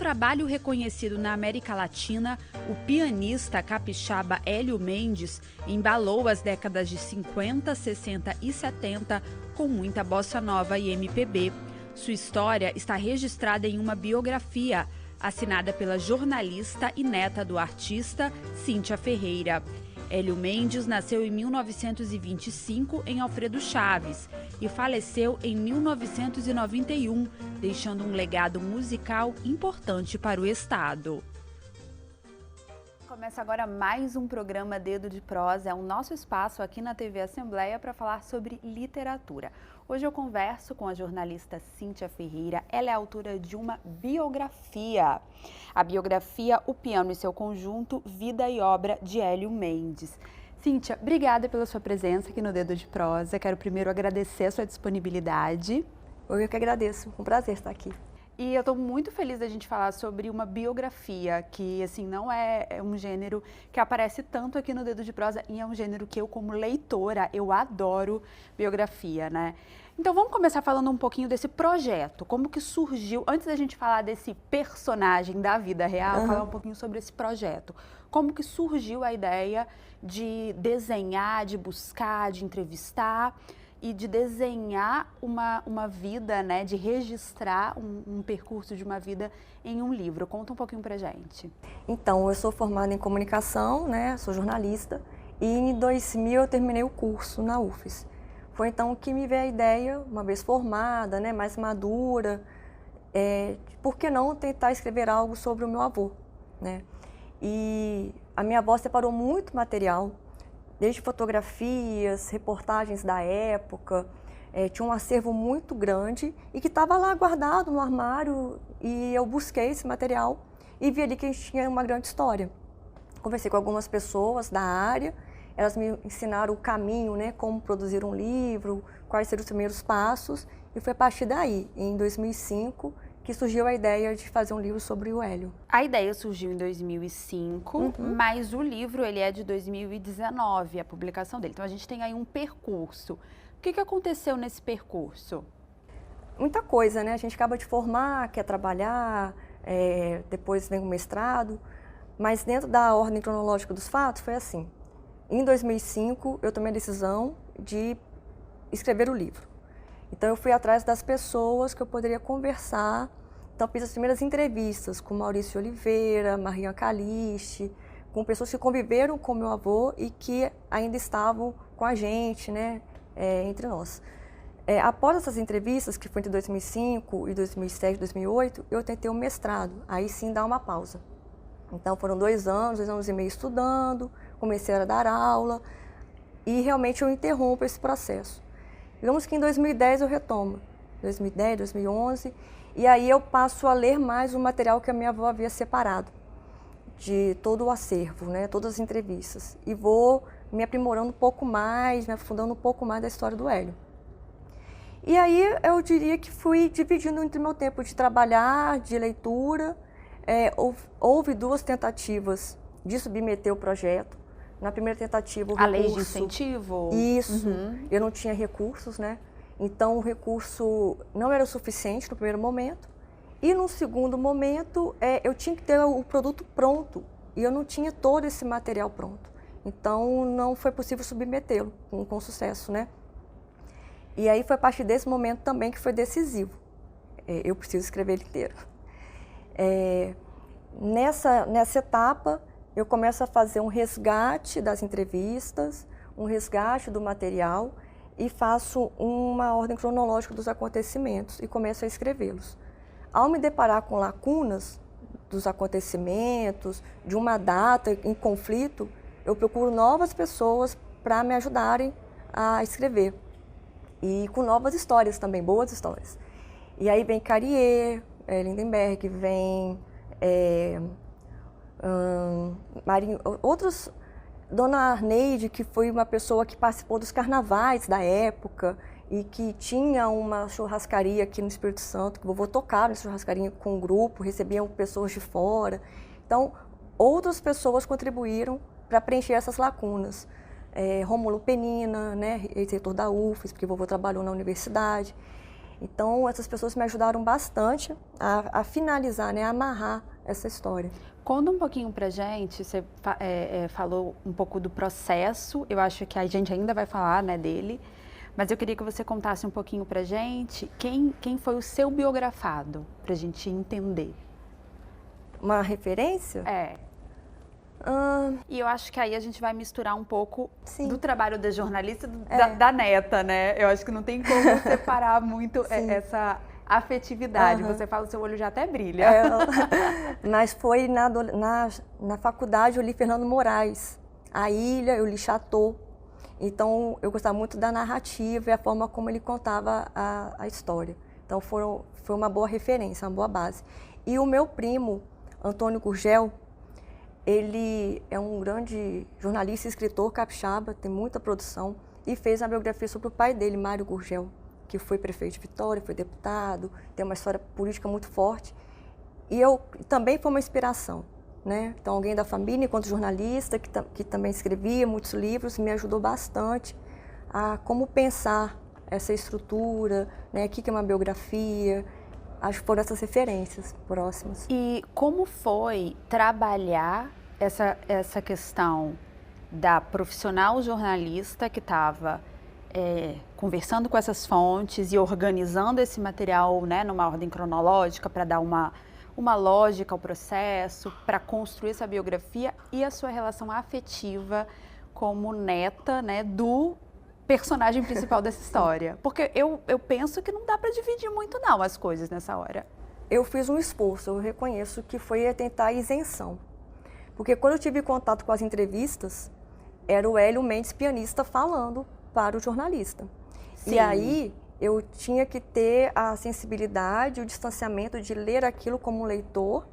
trabalho reconhecido na América Latina, o pianista capixaba Hélio Mendes embalou as décadas de 50, 60 e 70 com muita bossa nova e MPB. Sua história está registrada em uma biografia, assinada pela jornalista e neta do artista, Cíntia Ferreira. Hélio Mendes nasceu em 1925 em Alfredo Chaves e faleceu em 1991, deixando um legado musical importante para o estado. Começa agora mais um programa Dedo de Prosa, é o nosso espaço aqui na TV Assembleia para falar sobre literatura. Hoje eu converso com a jornalista Cíntia Ferreira, ela é autora de uma biografia. A biografia O Piano e Seu Conjunto, Vida e Obra de Hélio Mendes. Cíntia, obrigada pela sua presença aqui no Dedo de Prosa. Quero primeiro agradecer a sua disponibilidade. Eu que agradeço, um prazer estar aqui. E eu estou muito feliz da gente falar sobre uma biografia que, assim, não é um gênero que aparece tanto aqui no Dedo de Prosa e é um gênero que eu, como leitora, eu adoro biografia, né? Então vamos começar falando um pouquinho desse projeto, como que surgiu, antes da gente falar desse personagem da vida real, falar um pouquinho sobre esse projeto. Como que surgiu a ideia de desenhar, de buscar, de entrevistar e de desenhar uma vida, né, de registrar um percurso de uma vida em um livro. Conta um pouquinho pra gente. Então, eu sou formada em comunicação, né, sou jornalista, e em 2000 eu terminei o curso na UFES. Foi então que me veio a ideia, uma vez formada, né, mais madura, por que não tentar escrever algo sobre o meu avô, né? E a minha avó separou muito material, desde fotografias, reportagens da época, tinha um acervo muito grande e que estava lá guardado no armário e eu busquei esse material e vi ali que a gente tinha uma grande história. Conversei com algumas pessoas da área, elas me ensinaram o caminho, né, como produzir um livro, quais seriam os primeiros passos e foi a partir daí, em 2005, que surgiu a ideia de fazer um livro sobre o Hélio. A ideia surgiu em 2005, mas o livro ele é de 2019, a publicação dele. Então a gente tem aí um percurso. O que aconteceu nesse percurso? Muita coisa, né? A gente acaba de formar, quer trabalhar, depois vem o mestrado, mas dentro da ordem cronológica dos fatos foi assim. Em 2005 eu tomei a decisão de escrever o livro. Então eu fui atrás das pessoas que eu poderia conversar. Então fiz as primeiras entrevistas com Maurício Oliveira, Maria Caliste, com pessoas que conviveram com meu avô e que ainda estavam com a gente, né, entre nós. Após essas entrevistas, que foi entre 2005 e 2007, 2008, eu tentei um mestrado, aí sim dar uma pausa. Então foram 2 anos e meio estudando, comecei a dar aula e realmente eu interrompo esse processo. Digamos que em 2010 eu retomo, 2010, 2011, e aí eu passo a ler mais o material que a minha avó havia separado, de todo o acervo, né, todas as entrevistas, e vou me aprimorando um pouco mais, me afundando um pouco mais da história do Hélio. E aí eu diria que fui dividindo entre o meu tempo de trabalhar, de leitura, houve 2 tentativas de submeter o projeto. Na primeira tentativa, o recurso... A lei de incentivo? Isso. Eu não tinha recursos, né? Então, o recurso não era o suficiente no primeiro momento. E, no segundo momento, eu tinha que ter o produto pronto. E eu não tinha todo esse material pronto. Então, não foi possível submetê-lo com sucesso, né? E aí, foi a partir desse momento também que foi decisivo. Eu preciso escrever ele inteiro. Nessa etapa... eu começo a fazer um resgate das entrevistas, um resgate do material e faço uma ordem cronológica dos acontecimentos e começo a escrevê-los. Ao me deparar com lacunas dos acontecimentos, de uma data em conflito, eu procuro novas pessoas para me ajudarem a escrever. E com novas histórias também, boas histórias. E aí vem Carrier, Lindenberg, vem... Dona Arneide, que foi uma pessoa que participou dos carnavais da época e que tinha uma churrascaria aqui no Espírito Santo, que o vovô tocava nessa churrascaria com um grupo, recebiam pessoas de fora. Então, outras pessoas contribuíram para preencher essas lacunas. Rômulo Penina, né, ex-reitor da UFES, porque o vovô trabalhou na universidade. Então, essas pessoas me ajudaram bastante a finalizar, né, a amarrar essa história. Conta um pouquinho pra gente, você falou um pouco do processo, eu acho que a gente ainda vai falar, né, dele, mas eu queria que você contasse um pouquinho pra gente quem foi o seu biografado, pra gente entender. Uma referência? É. E eu acho que aí a gente vai misturar um pouco Sim. do trabalho da jornalista da neta, né? Eu acho que não tem como separar muito essa afetividade. Você fala, o seu olho já até brilha. Mas foi na faculdade eu li Fernando Moraes, A Ilha, eu li Chateau. Então eu gostava muito da narrativa e a forma como ele contava a história. Então foi uma boa referência, uma boa base. E o meu primo, Antônio Gurgel, ele é um grande jornalista e escritor capixaba, tem muita produção, e fez uma biografia sobre o pai dele, Mário Gurgel, que foi prefeito de Vitória, foi deputado, tem uma história política muito forte. E eu também foi uma inspiração, né? Então, alguém da família, enquanto jornalista, que também escrevia muitos livros, me ajudou bastante a como pensar essa estrutura, né? O que é uma biografia. Acho que foram essas referências próximas. E como foi trabalhar essa questão da profissional jornalista que estava conversando com essas fontes e organizando esse material, né, numa ordem cronológica para dar uma lógica ao processo, para construir essa biografia, e a sua relação afetiva como neta, né, do personagem principal dessa história? Porque eu penso que não dá para dividir muito não as coisas nessa hora. Eu fiz um esforço, eu reconheço que foi tentar a isenção. Porque quando eu tive contato com as entrevistas, era o Hélio Mendes, pianista, falando para o jornalista. Sim. E aí eu tinha que ter a sensibilidade, o distanciamento de ler aquilo como um leitor,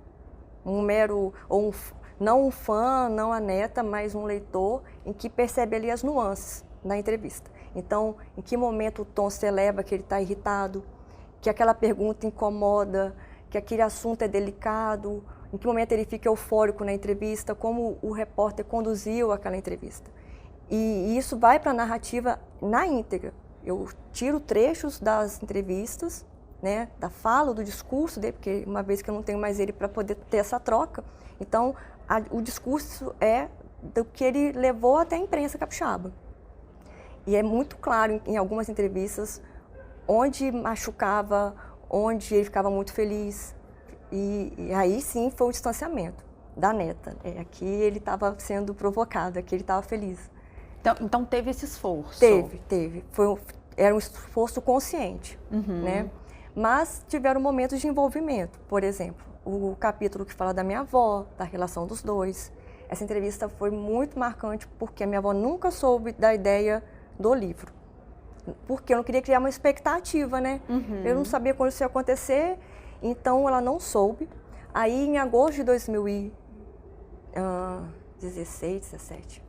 não um fã, não a neta, mas um leitor em que percebe ali as nuances na entrevista. Então, em que momento o tom se eleva, que ele está irritado, que aquela pergunta incomoda, que aquele assunto é delicado, em que momento ele fica eufórico na entrevista, como o repórter conduziu aquela entrevista. E isso vai para a narrativa na íntegra. Eu tiro trechos das entrevistas, né, da fala, do discurso dele, porque uma vez que eu não tenho mais ele para poder ter essa troca, então o discurso é do que ele levou até a imprensa capixaba. E é muito claro em algumas entrevistas onde machucava, onde ele ficava muito feliz. E aí sim foi o distanciamento da neta. Aqui ele estava sendo provocado, aqui ele estava feliz. Então teve esse esforço? Teve. Era um esforço consciente, né? Mas tiveram momentos de envolvimento. Por exemplo, o capítulo que fala da minha avó, da relação dos dois. Essa entrevista foi muito marcante porque a minha avó nunca soube da ideia do livro. Porque eu não queria criar uma expectativa, né? Eu não sabia quando isso ia acontecer, então ela não soube. Aí em agosto de 2016, 17,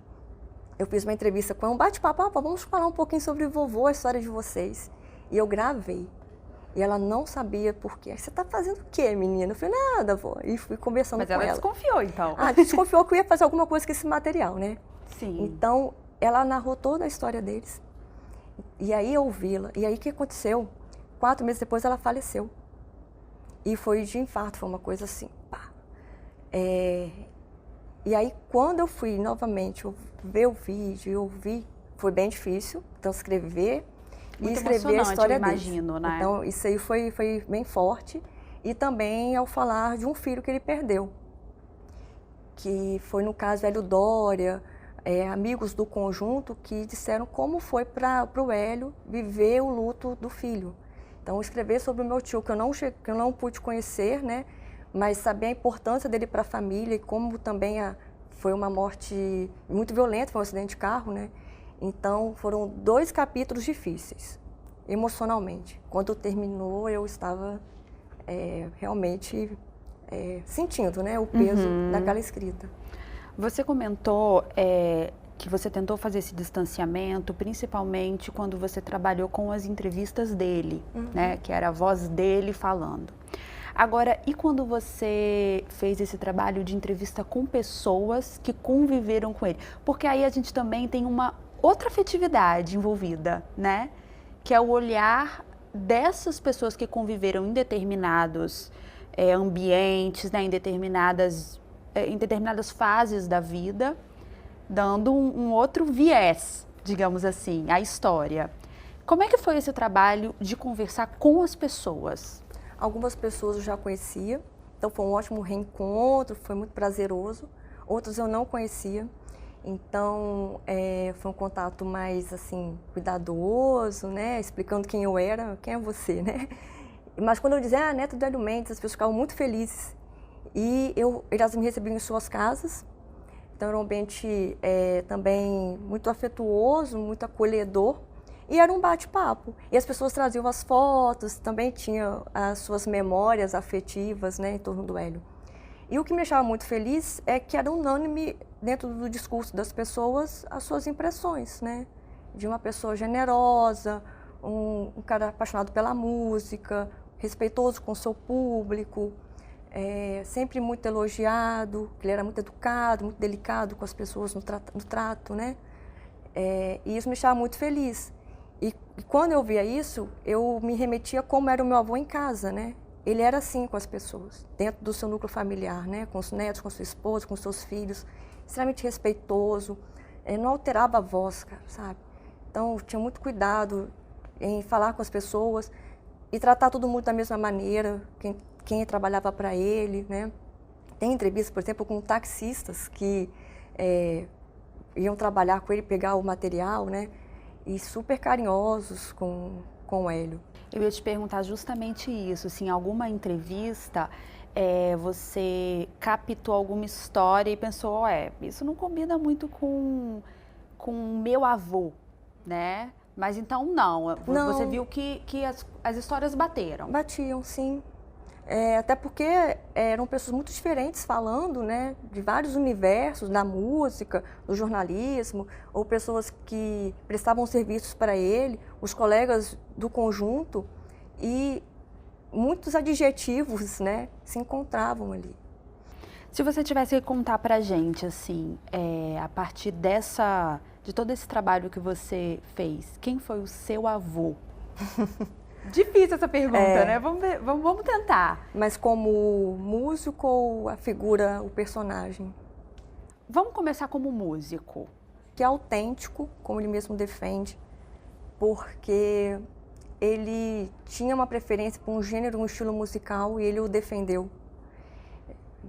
eu fiz uma entrevista com ela, um bate-papo, vamos falar um pouquinho sobre o vovô, a história de vocês. E eu gravei. E ela não sabia por quê. Você tá fazendo o quê, menina? Eu falei, nada, avó. E fui conversando com ela. Mas ela desconfiou, então. Desconfiou que eu ia fazer alguma coisa com esse material, né? Sim. Então, ela narrou toda a história deles. E aí eu ouvi-la. E aí o que aconteceu? 4 meses depois ela faleceu. E foi de infarto, foi uma coisa assim, pá. E aí quando eu fui novamente ver o vídeo e ouvir, foi bem difícil transcrever e escrever a história deles. Imagino, né? Então isso aí foi bem forte. E também ao falar de um filho que ele perdeu. Que foi no caso Hélio Dória, amigos do conjunto que disseram como foi para o Hélio viver o luto do filho. Então, escrever sobre o meu tio, que eu não pude conhecer, né, mas saber a importância dele para a família e como também foi uma morte muito violenta, foi um acidente de carro, né? Então, foram 2 capítulos difíceis, emocionalmente. Quando terminou, eu estava realmente sentindo, né, o peso daquela escrita. Você comentou que você tentou fazer esse distanciamento, principalmente quando você trabalhou com as entrevistas dele, né? Que era a voz dele falando. Agora, e quando você fez esse trabalho de entrevista com pessoas que conviveram com ele? Porque aí a gente também tem uma outra afetividade envolvida, né? Que é o olhar dessas pessoas que conviveram em determinados ambientes, né, em determinadas fases da vida, dando um outro viés, digamos assim, à história. Como é que foi esse trabalho de conversar com as pessoas? Algumas pessoas eu já conhecia, então foi um ótimo reencontro, foi muito prazeroso. Outros eu não conhecia, então foi um contato mais assim cuidadoso, né, explicando quem eu era, quem é você, né? Mas quando eu dizia, neto do Hélio Mendes, as pessoas ficavam muito felizes. E elas me recebiam em suas casas, então era um ambiente também muito afetuoso, muito acolhedor. E era um bate-papo. E as pessoas traziam as fotos, também tinham as suas memórias afetivas, né, em torno do Hélio. E o que me deixava muito feliz é que era unânime dentro do discurso das pessoas as suas impressões, né? De uma pessoa generosa, um cara apaixonado pela música, respeitoso com o seu público, sempre muito elogiado, que ele era muito educado, muito delicado com as pessoas no trato, né? E isso me deixava muito feliz. E quando eu via isso, eu me remetia como era o meu avô em casa, né? Ele era assim com as pessoas, dentro do seu núcleo familiar, né? Com os netos, com sua esposa, com seus filhos, extremamente respeitoso, não alterava a voz, cara, sabe? Então, tinha muito cuidado em falar com as pessoas e tratar todo mundo da mesma maneira, quem trabalhava para ele, né? Tem entrevistas, por exemplo, com taxistas que iam trabalhar com ele, pegar o material, né? E super carinhosos com o Hélio. Eu ia te perguntar justamente isso, se em alguma entrevista você captou alguma história e pensou, isso não combina muito com o meu avô, né? Mas então não, você viu que as histórias bateram. Batiam, sim. Até porque eram pessoas muito diferentes falando, né, de vários universos, da música, do jornalismo, ou pessoas que prestavam serviços para ele, os colegas do conjunto, e muitos adjetivos, né, se encontravam ali. Se você tivesse que contar pra gente, assim, a partir de todo esse trabalho que você fez, quem foi o seu avô? Difícil essa pergunta, né? Vamos tentar. Mas como músico ou a figura, o personagem? Vamos começar como músico. Que é autêntico, como ele mesmo defende, porque ele tinha uma preferência por um gênero, um estilo musical e ele o defendeu.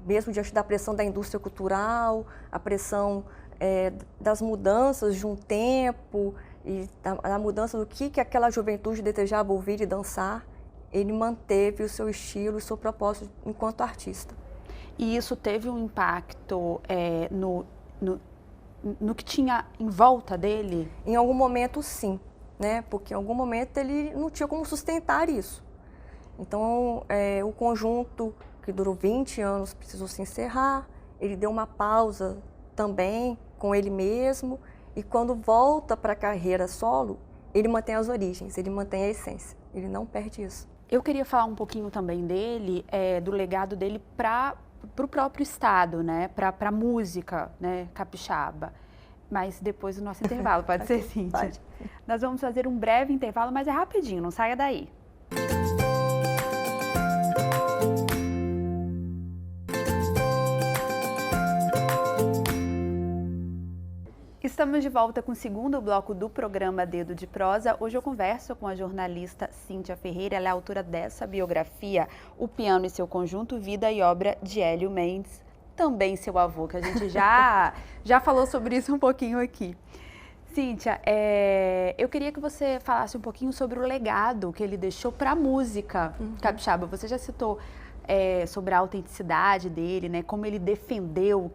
Mesmo diante da pressão da indústria cultural, a pressão das mudanças de um tempo, e a mudança do que aquela juventude desejava ouvir e dançar, ele manteve o seu estilo e o seu propósito enquanto artista. E isso teve um impacto no que tinha em volta dele? Em algum momento, sim, né? Porque em algum momento ele não tinha como sustentar isso. Então, o conjunto, que durou 20 anos, precisou se encerrar, ele deu uma pausa também com ele mesmo, e quando volta para a carreira solo, ele mantém as origens, ele mantém a essência, ele não perde isso. Eu queria falar um pouquinho também dele, do legado dele para o próprio estado, né? Para a música, né? Capixaba. Mas depois do nosso intervalo, pode ser, Cíntia? Pode. Nós vamos fazer um breve intervalo, mas é rapidinho, não saia daí. Estamos de volta com o segundo bloco do programa Dedo de Prosa. Hoje eu converso com a jornalista Cíntia Ferreira. Ela é autora dessa biografia, O Piano e Seu Conjunto, Vida e Obra de Hélio Mendes, também seu avô, que a gente já falou sobre isso um pouquinho aqui. Cíntia, eu queria que você falasse um pouquinho sobre o legado que ele deixou para a música capixaba. Você já citou sobre a autenticidade dele, né? Como ele defendeu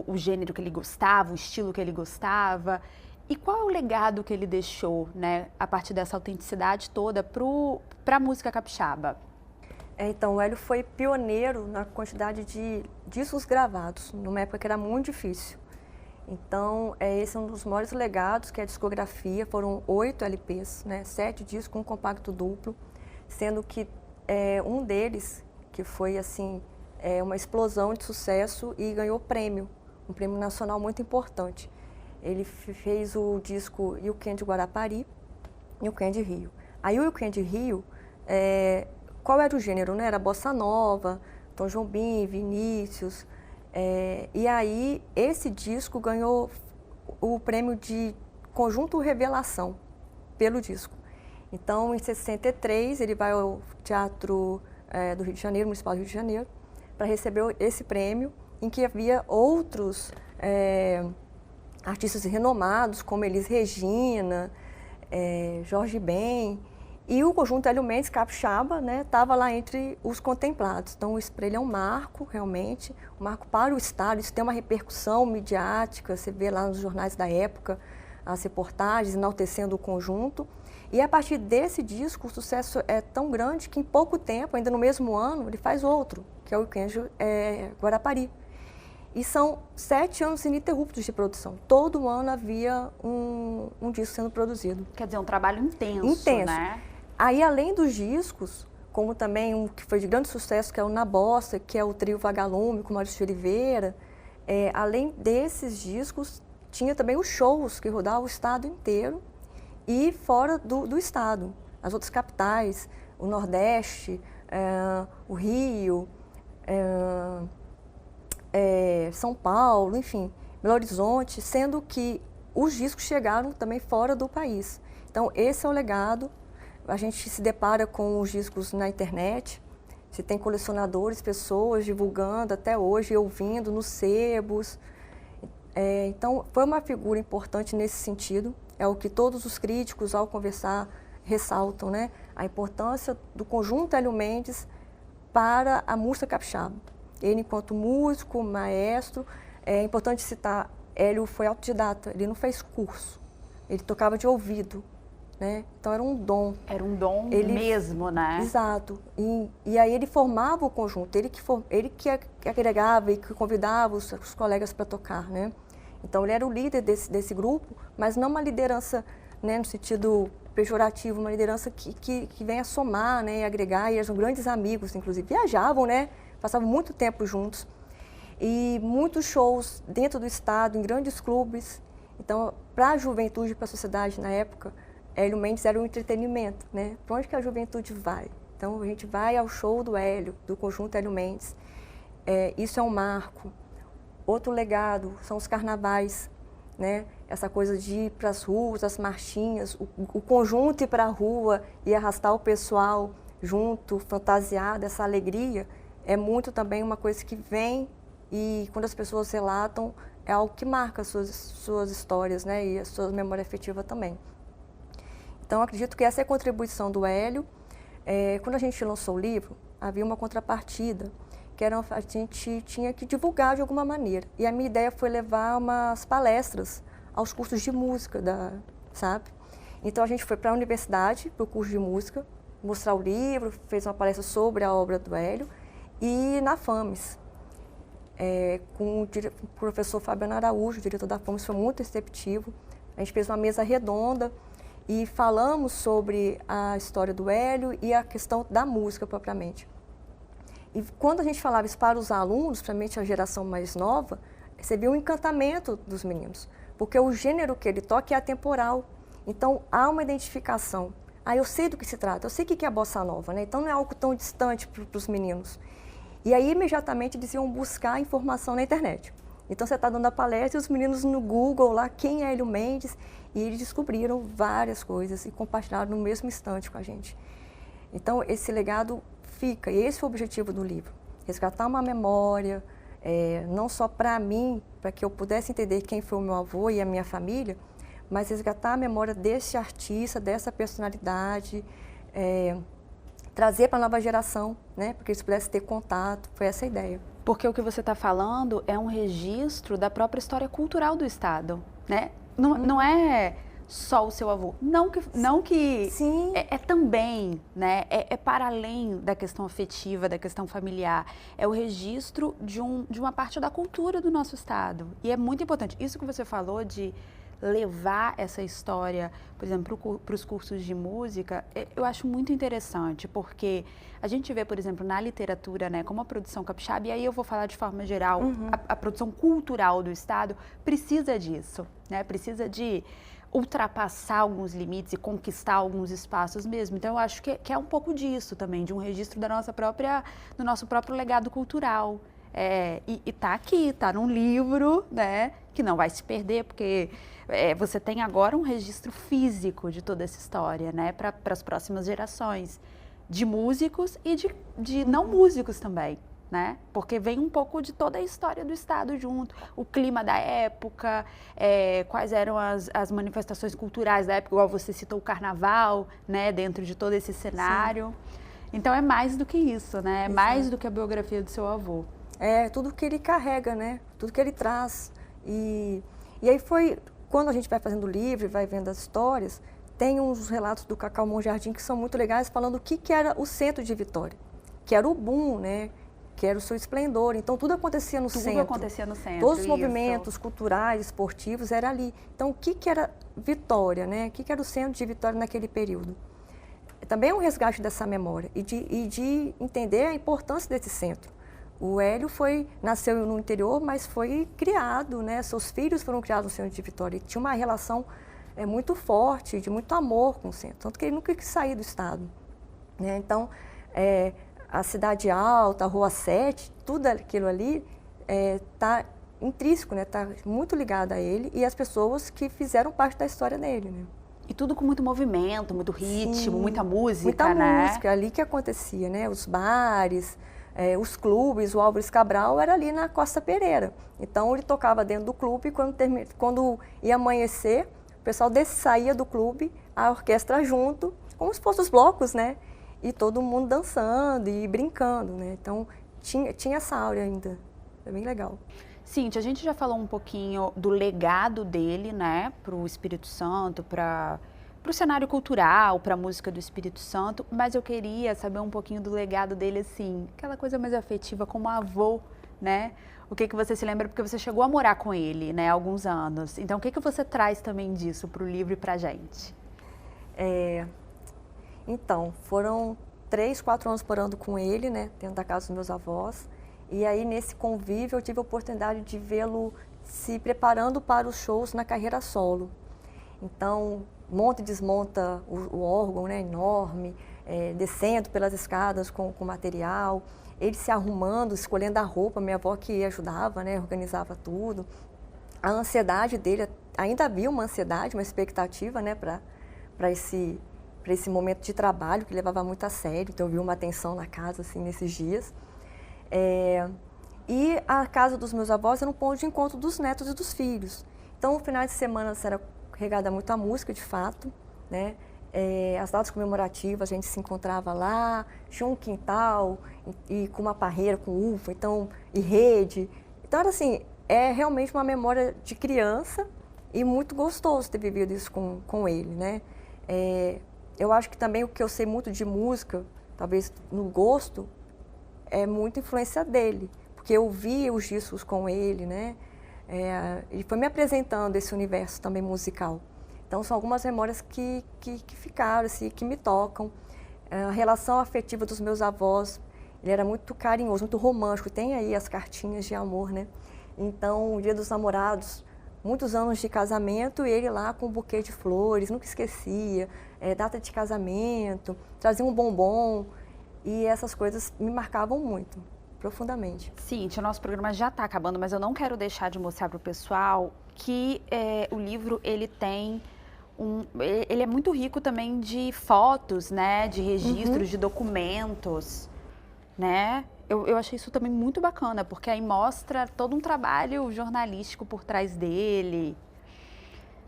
o gênero que ele gostava, o estilo que ele gostava. E qual é o legado que ele deixou, né, a partir dessa autenticidade toda para a música capixaba? Então, o Hélio foi pioneiro na quantidade de discos gravados, numa época que era muito difícil. Então, esse é um dos maiores legados, que é a discografia. Foram 8 LPs, né, 7 discos com um compacto duplo, sendo que um deles, que foi assim, uma explosão de sucesso e ganhou prêmio, um prêmio nacional muito importante. Ele fez o disco You Can de Guarapari e o Can de Rio. Aí o Weekend Rio, qual era o gênero, né? Era bossa nova, Tom Jobim, Vinícius. E aí esse disco ganhou o prêmio de Conjunto Revelação pelo disco. Então, em 63, ele vai ao Teatro do Rio de Janeiro, Municipal do Rio de Janeiro, para receber esse prêmio, em que havia outros artistas renomados, como Elis Regina, Jorge Ben, e o conjunto Hélio Mendes, capixaba, estava lá entre os contemplados. Então, ele é um marco, realmente, um marco para o Estado. Isso tem uma repercussão midiática, você vê lá nos jornais da época, as reportagens enaltecendo o conjunto. E a partir desse disco, o sucesso é tão grande que em pouco tempo, ainda no mesmo ano, ele faz outro, que é o Weekend Guarapari. E são 7 anos ininterruptos de produção. Todo ano havia um disco sendo produzido. Quer dizer, um trabalho intenso, né? Aí, além dos discos, como também um que foi de grande sucesso, que é o Na Bossa, que é o trio Vagalume, com Maurício de Oliveira, além desses discos, tinha também os shows que rodavam o estado inteiro e fora do estado. As outras capitais, o Nordeste, o Rio, São Paulo, enfim, Belo Horizonte, sendo que os discos chegaram também fora do país. Então, esse é o legado. A gente se depara com os discos na internet, se tem colecionadores, pessoas divulgando até hoje, ouvindo nos sebos. Então, foi uma figura importante nesse sentido. É o que todos os críticos, ao conversar, ressaltam, né? A importância do conjunto Hélio Mendes para a música capixaba. Ele, enquanto músico, maestro, é importante citar, Hélio foi autodidata, ele não fez curso, ele tocava de ouvido. Né? Então era um dom. Era um dom mesmo, né? Exato. E aí ele formava o conjunto, ele que agregava e que convidava os colegas para tocar, né? Então ele era o líder desse grupo, mas não uma liderança, né, no sentido pejorativo, uma liderança que vem a somar, né, e agregar, e eram grandes amigos, inclusive. Viajavam, né? Passavam muito tempo juntos. E muitos shows dentro do estado, em grandes clubes. Então, para a juventude, para a sociedade na época, Hélio Mendes era um entretenimento, né? Para onde que a juventude vai? Então, a gente vai ao show do Hélio, do conjunto Hélio Mendes. Isso é um marco. Outro legado são os carnavais, né? Essa coisa de ir para as ruas, as marchinhas, o conjunto ir para a rua e arrastar o pessoal junto, fantasiado, essa alegria, é muito também uma coisa que vem e quando as pessoas relatam, é algo que marca as suas histórias, né? E a sua memória afetiva também. Então, acredito que essa é a contribuição do Hélio. Quando a gente lançou o livro, havia uma contrapartida, que a gente tinha que divulgar de alguma maneira. E a minha ideia foi levar umas palestras aos cursos de música, sabe? Então, a gente foi para a universidade, para o curso de música, mostrar o livro, fez uma palestra sobre a obra do Hélio, e na FAMES, com o professor Fabiano Araújo, o diretor da FAMES, foi muito receptivo. A gente fez uma mesa redonda, e falamos sobre a história do Hélio e a questão da música propriamente. E quando a gente falava isso para os alunos, principalmente a geração mais nova, você viu o encantamento dos meninos, porque o gênero que ele toca é atemporal. Então, há uma identificação. Eu sei do que se trata, eu sei o que é a bossa nova, né? Então não é algo tão distante para os meninos. E aí, imediatamente, eles iam buscar informação na internet. Então, você está dando a palestra e os meninos no Google lá, quem é Hélio Mendes? E eles descobriram várias coisas e compartilharam no mesmo instante com a gente. Então, esse legado fica, e esse foi o objetivo do livro. Resgatar uma memória, não só para mim, para que eu pudesse entender quem foi o meu avô e a minha família, mas resgatar a memória desse artista, dessa personalidade, trazer para a nova geração, né? Porque eles pudessem ter contato, foi essa a ideia. Porque o que você está falando é um registro da própria história cultural do Estado, né? Não é só o seu avô, não que Sim. É também, né? É para além da questão afetiva, da questão familiar, é o registro de uma parte da cultura do nosso Estado. E é muito importante, isso que você falou de levar essa história, por exemplo, para os cursos de música, eu acho muito interessante, porque a gente vê, por exemplo, na literatura, né, como a produção capixaba, e aí eu vou falar de forma geral, a produção cultural do Estado precisa disso, né, precisa de ultrapassar alguns limites e conquistar alguns espaços mesmo. Então eu acho que é um pouco disso também, de um registro da do nosso próprio legado cultural. E tá aqui, tá num livro, né, que não vai se perder, porque você tem agora um registro físico de toda essa história, né, para as próximas gerações, de músicos e de não músicos também. Né? Porque vem um pouco de toda a história do Estado junto, o clima da época, quais eram as manifestações culturais da época, igual você citou o carnaval, né, dentro de todo esse cenário. Sim. Então é mais do que isso, né? É mais do que a biografia do seu avô. É tudo que ele carrega, né? Tudo que ele traz. E aí foi, quando a gente vai fazendo o livro, vai vendo as histórias, tem uns relatos do Cacau Monjardim que são muito legais, falando o que era o centro de Vitória, que era o boom, né? Que era o seu esplendor. Então, tudo acontecia no centro. Tudo acontecia no centro, todos os movimentos culturais, esportivos, era ali. Então, o que era Vitória, né? O que era o centro de Vitória naquele período? Também é um resgate dessa memória e de entender a importância desse centro. O Hélio nasceu no interior, mas foi criado, né? Seus filhos foram criados no centro de Vitória. E tinha uma relação muito forte, de muito amor com o centro. Tanto que ele nunca quis sair do estado, né? Então, a Cidade Alta, a Rua 7, tudo aquilo ali está intrínseco, né? Está muito ligado a ele e as pessoas que fizeram parte da história dele, né? E tudo com muito movimento, muito ritmo, muita música, muita né? música, ali que acontecia, né? Os bares, os clubes, o Álvares Cabral era ali na Costa Pereira. Então ele tocava dentro do clube e quando ia amanhecer, o pessoal saía do clube, a orquestra junto, como se fossem os blocos, né? E todo mundo dançando e brincando, né? Então, tinha essa áurea ainda. É bem legal. Cíntia, a gente já falou um pouquinho do legado dele, né? Para o Espírito Santo, para o cenário cultural, para a música do Espírito Santo. Mas eu queria saber um pouquinho do legado dele, assim, aquela coisa mais afetiva, como avô, né? O que você se lembra? Porque você chegou a morar com ele, né? Há alguns anos. Então, o que você traz também disso para o livro e para a gente? Então, foram 3, 4 anos morando com ele, né, dentro da casa dos meus avós. E aí, nesse convívio, eu tive a oportunidade de vê-lo se preparando para os shows na carreira solo. Então, monta e desmonta o órgão, né, enorme, descendo pelas escadas com material, ele se arrumando, escolhendo a roupa, minha avó que ajudava, né, organizava tudo. A ansiedade dele, ainda havia uma ansiedade, uma expectativa, né, para esse momento de trabalho que levava muito a sério, então eu vi uma atenção na casa assim, nesses dias. E a casa dos meus avós era um ponto de encontro dos netos e dos filhos. Então, o final de semana era regada muito a música, de fato, né? As datas comemorativas, a gente se encontrava lá, tinha um quintal e com uma parreira, com uva, então, e rede. Então, era assim, é realmente uma memória de criança e muito gostoso ter vivido isso com ele, né? Eu acho que também o que eu sei muito de música, talvez no gosto, é muita influência dele, porque eu vi os discos com ele, né? Ele foi me apresentando esse universo também musical. Então, são algumas memórias que ficaram, assim, que me tocam. A relação afetiva dos meus avós, ele era muito carinhoso, muito romântico. Tem aí as cartinhas de amor, né? Então, o Dia dos Namorados, muitos anos de casamento, e ele lá com um buquê de flores, nunca esquecia. Data de casamento, trazia um bombom. E essas coisas me marcavam muito, profundamente. Cíntia, o nosso programa já está acabando, mas eu não quero deixar de mostrar para o pessoal que o livro, ele tem ele é muito rico também de fotos, né, de registros, de documentos, né? Eu achei isso também muito bacana, porque aí mostra todo um trabalho jornalístico por trás dele.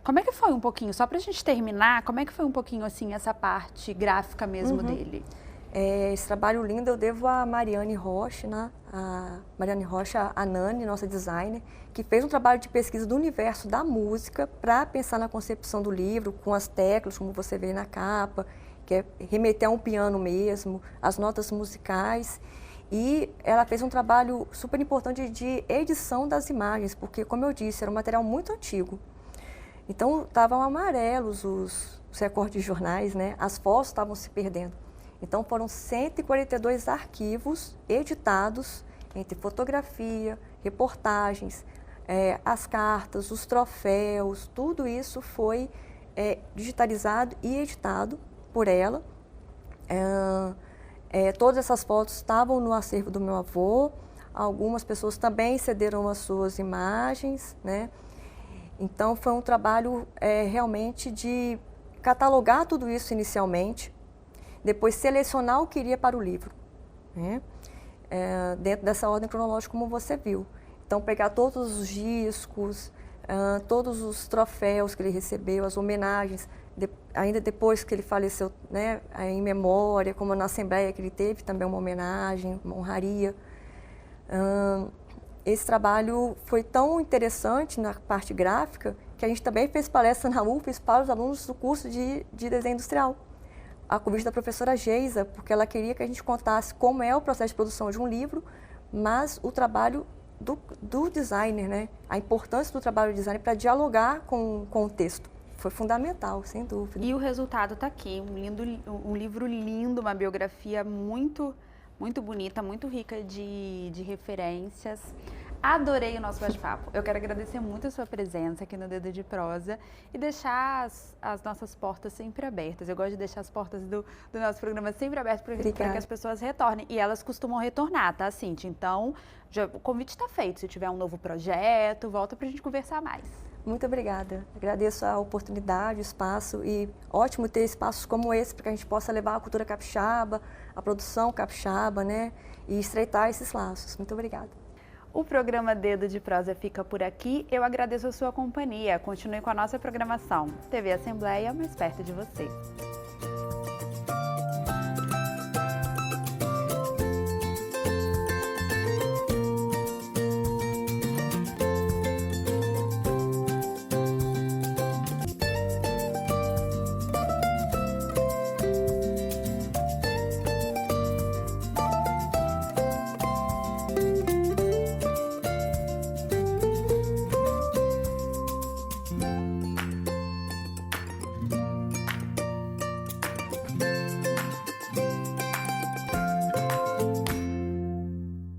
Como é que foi um pouquinho, só para a gente terminar, como é que foi um pouquinho, assim, essa parte gráfica mesmo dele? Esse trabalho lindo eu devo a Mariane Rocha, né? A Mariane Rocha, a Nani, nossa designer, que fez um trabalho de pesquisa do universo da música para pensar na concepção do livro, com as teclas, como você vê na capa, que é remeter a um piano mesmo, as notas musicais. E ela fez um trabalho super importante de edição das imagens, porque, como eu disse, era um material muito antigo. Então, estavam amarelos os recortes de jornais, né? As fotos estavam se perdendo. Então, foram 142 arquivos editados entre fotografia, reportagens, as cartas, os troféus, tudo isso foi digitalizado e editado por ela. Todas essas fotos estavam no acervo do meu avô. Algumas pessoas também cederam as suas imagens, né? Então, foi um trabalho realmente de catalogar tudo isso inicialmente, depois selecionar o que iria para o livro, né? Dentro dessa ordem cronológica, como você viu. Então, pegar todos os discos, todos os troféus que ele recebeu, as homenagens, ainda depois que ele faleceu, né, em memória, como na Assembleia que ele teve também uma homenagem, uma honraria. Esse trabalho foi tão interessante na parte gráfica que a gente também fez palestra na UFES para os alunos do curso de desenho industrial, a convite da professora Geisa, porque ela queria que a gente contasse como é o processo de produção de um livro, mas o trabalho do designer, né? A importância do trabalho do designer para dialogar com o texto. Foi fundamental, sem dúvida. E o resultado está aqui, um livro lindo, uma biografia muito bonita, muito rica de referências. Adorei o nosso bate-papo. Eu quero agradecer muito a sua presença aqui no Dedo de Prosa e deixar as nossas portas sempre abertas. Eu gosto de deixar as portas do nosso programa sempre abertas para que as pessoas retornem. E elas costumam retornar, tá, Cíntia? Então, o convite está feito. Se tiver um novo projeto, volta para a gente conversar mais. Muito obrigada. Agradeço a oportunidade, o espaço e ótimo ter espaços como esse para que a gente possa levar a cultura capixaba, a produção capixaba, né? E estreitar esses laços. Muito obrigada. O programa Dedo de Prosa fica por aqui. Eu agradeço a sua companhia. Continue com a nossa programação. TV Assembleia, mais perto de você.